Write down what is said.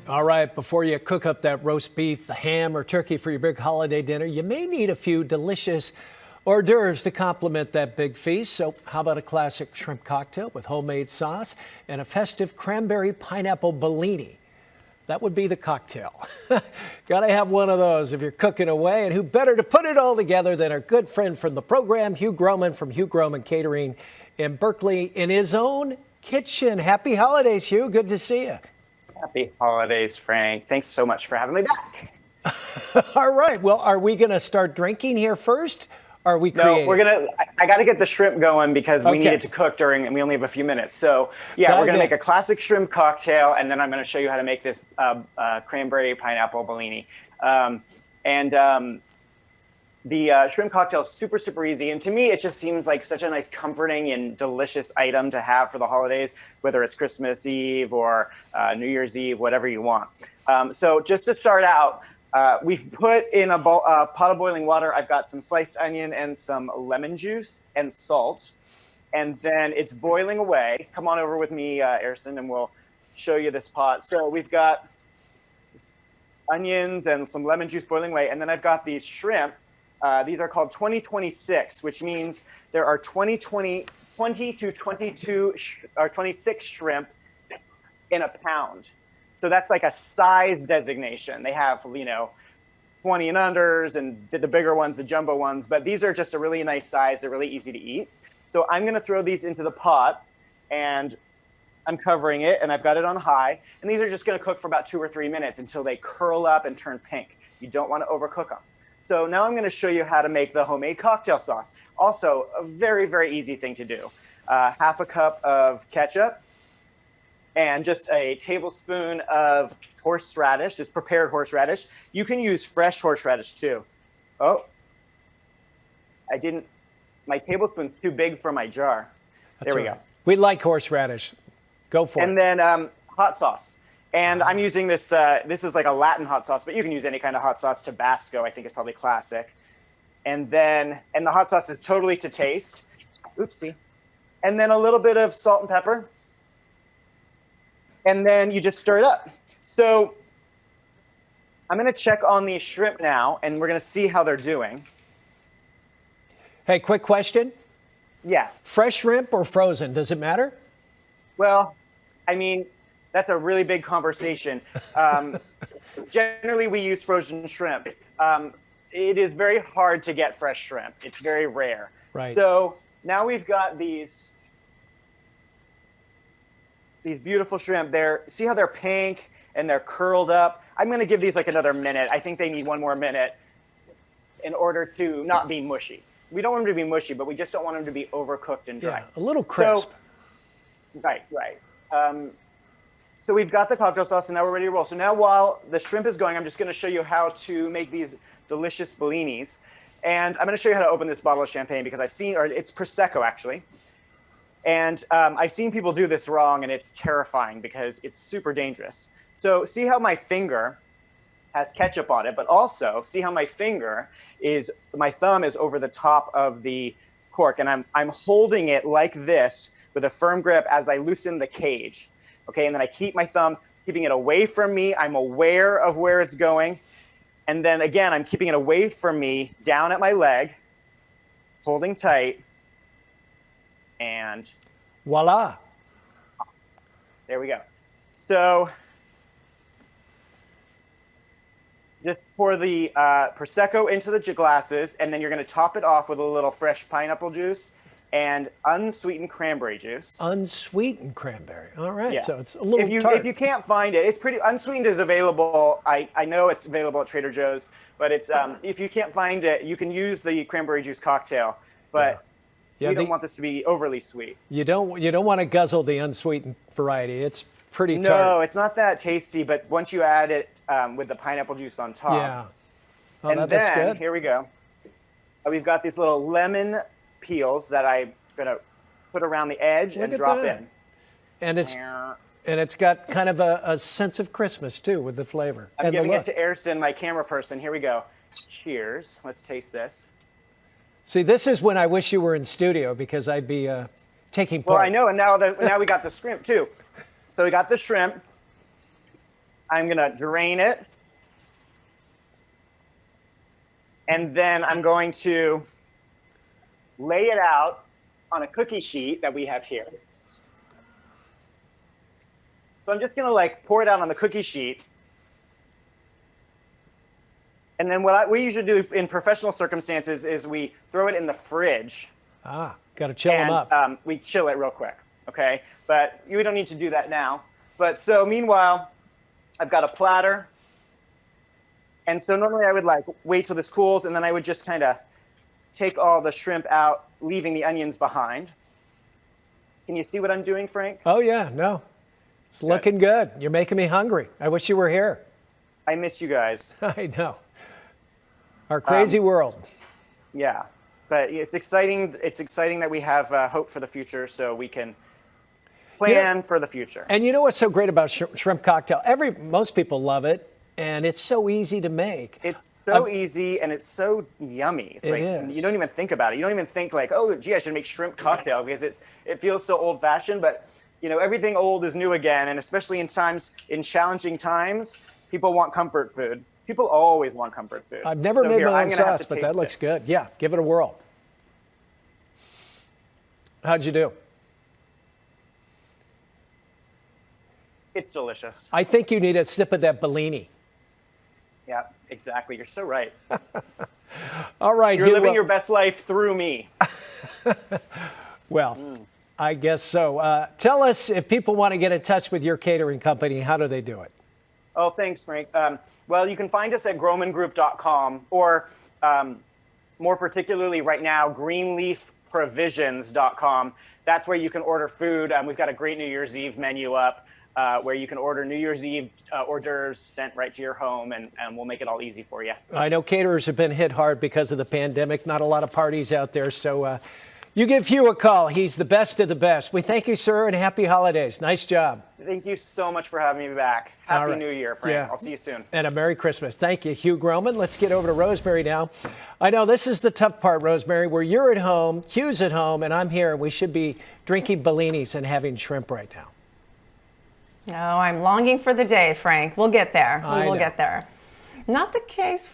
All right, before you cook up that roast beef, the ham, or turkey for your big holiday dinner, you may need a few delicious hors d'oeuvres to complement that big feast. So how about a classic shrimp cocktail with homemade sauce and a festive cranberry pineapple Bellini? That would be the cocktail. Gotta have one of those if you're cooking away. And who better to put it all together than our good friend from the program, Hugh Groman from Hugh Groman Catering in Berkeley in his own kitchen. Happy holidays, Hugh. Good to see you. Happy holidays, Frank. Thanks so much for having me back. All right. Well, are we going to start drinking here first? Or are we creating? No, I got to get the shrimp going because we need it to cook and we only have a few minutes. So yeah, we're going to make a classic shrimp cocktail, and then I'm going to show you how to make this cranberry pineapple Bellini. The shrimp cocktail is super, super easy. And to me, it just seems like such a nice, comforting and delicious item to have for the holidays, whether it's Christmas Eve or New Year's Eve, whatever you want. So just to start out, we've put in a pot of boiling water. I've got some sliced onion and some lemon juice and salt. And then it's boiling away. Come on over with me, Airson, and we'll show you this pot. So we've got onions and some lemon juice boiling away. And then I've got these shrimp. These are called 2026, which means there are 20 to 22 or 26 shrimp in a pound. So that's like a size designation. They have, 20 and unders and the bigger ones, the jumbo ones, but these are just a really nice size. They're really easy to eat. So I'm going to throw these into the pot, and I'm covering it, and I've got it on high. And these are just going to cook for about 2 or 3 minutes until they curl up and turn pink. You don't want to overcook them. So now I'm going to show you how to make the homemade cocktail sauce. Also, a very, very easy thing to do. Half a cup of ketchup and just a tablespoon of horseradish, this prepared horseradish. You can use fresh horseradish too. Oh, my tablespoon's too big for my jar. There we go. We like horseradish. Go for it. And then hot sauce. And I'm using this, this is like a Latin hot sauce, but you can use any kind of hot sauce. Tabasco, I think, is probably classic. And the hot sauce is totally to taste. Oopsie. And then a little bit of salt and pepper. And then you just stir it up. So I'm going to check on these shrimp now, and we're going to see how they're doing. Hey, quick question. Yeah. Fresh shrimp or frozen, does it matter? Well, I mean, that's a really big conversation. Generally, we use frozen shrimp. It is very hard to get fresh shrimp. It's very rare. Right. So now we've got these beautiful shrimp. See how they're pink and they're curled up? I'm going to give these like another minute. I think they need 1 more minute in order to not be mushy. We don't want them to be mushy, but we just don't want them to be overcooked and dry. Yeah, a little crisp. Right. So we've got the cocktail sauce, and now we're ready to roll. So now while the shrimp is going, I'm just going to show you how to make these delicious Bellinis. And I'm going to show you how to open this bottle of champagne because it's Prosecco actually. And I've seen people do this wrong, and it's terrifying because it's super dangerous. So see how my finger has ketchup on it, but also see how my thumb is over the top of the cork, and I'm holding it like this with a firm grip as I loosen the cage. Okay, and then I keep my thumb, keeping it away from me. I'm aware of where it's going. And then again, I'm keeping it away from me, down at my leg, holding tight, and voila. There we go. So just pour the Prosecco into the glasses, and then you're going to top it off with a little fresh pineapple juice and unsweetened cranberry juice. Unsweetened cranberry. All right. Yeah. So it's a little tart. If you can't find it, it's pretty unsweetened is available. I know it's available at Trader Joe's, but it's if you can't find it, you can use the cranberry juice cocktail. But you don't want this to be overly sweet. You don't want to guzzle the unsweetened variety. It's pretty tart. No, it's not that tasty. But once you add it with the pineapple juice on top, yeah. Oh, and that's then good. Here we go. We've got these little lemon peels that I'm gonna put around the edge and drop in. And it's got kind of a sense of Christmas too with the flavor. I'm giving it to Airson, my camera person. Here we go. Cheers. Let's taste this. See, this is when I wish you were in studio because I'd be taking part. Well, I know, and now we got the shrimp too. So we got the shrimp. I'm going to drain it. And then I'm going to lay it out on a cookie sheet that we have here. So I'm just going to like pour it out on the cookie sheet. And then what we usually do in professional circumstances is we throw it in the fridge. Ah, got to chill them up. We chill it real quick, okay? But we don't need to do that now. But so meanwhile, I've got a platter. And so normally I would like wait till this cools, and then I would just kind of take all the shrimp out, leaving the onions behind. Can you see what I'm doing, Frank? Oh, yeah, no. It's looking good. You're making me hungry. I wish you were here. I miss you guys. I know. Our crazy world. Yeah, but it's exciting. It's exciting that we have hope for the future, so we can plan for the future. And you know what's so great about shrimp cocktail? Most people love it, and it's so easy to make. It's so easy, and it's so yummy. It's like is. You don't even think about it. You don't even think like, oh, gee, I should make shrimp cocktail, because it feels so old-fashioned. But you know, everything old is new again, and especially in challenging times, people want comfort food. People always want comfort food. I've never made my own sauce, but that taste looks it. good. Yeah, give it a whirl. How'd you do? It's delicious. I think you need a sip of that Bellini. Yeah, exactly. You're so right. All right. You're living your best life through me. Well, I guess so. Tell us, if people want to get in touch with your catering company, how do they do it? Oh, thanks, Frank. Well, you can find us at gromangroup.com, or more particularly right now, greenleafprovisions.com. That's where you can order food. We've got a great New Year's Eve menu up where you can order New Year's Eve hors d'oeuvres sent right to your home, and we'll make it all easy for you. I know caterers have been hit hard because of the pandemic. Not a lot of parties out there, so you give Hugh a call. He's the best of the best. We thank you, sir, and happy holidays. Nice job. Thank you so much for having me back. Happy New Year, Frank. Yeah. I'll see you soon. And a Merry Christmas. Thank you, Hugh Groman. Let's get over to Rosemary now. I know this is the tough part, Rosemary, where you're at home, Hugh's at home, and I'm here. We should be drinking Bellinis and having shrimp right now. Oh, I'm longing for the day, Frank. We'll get there. We will know. get there. Not the case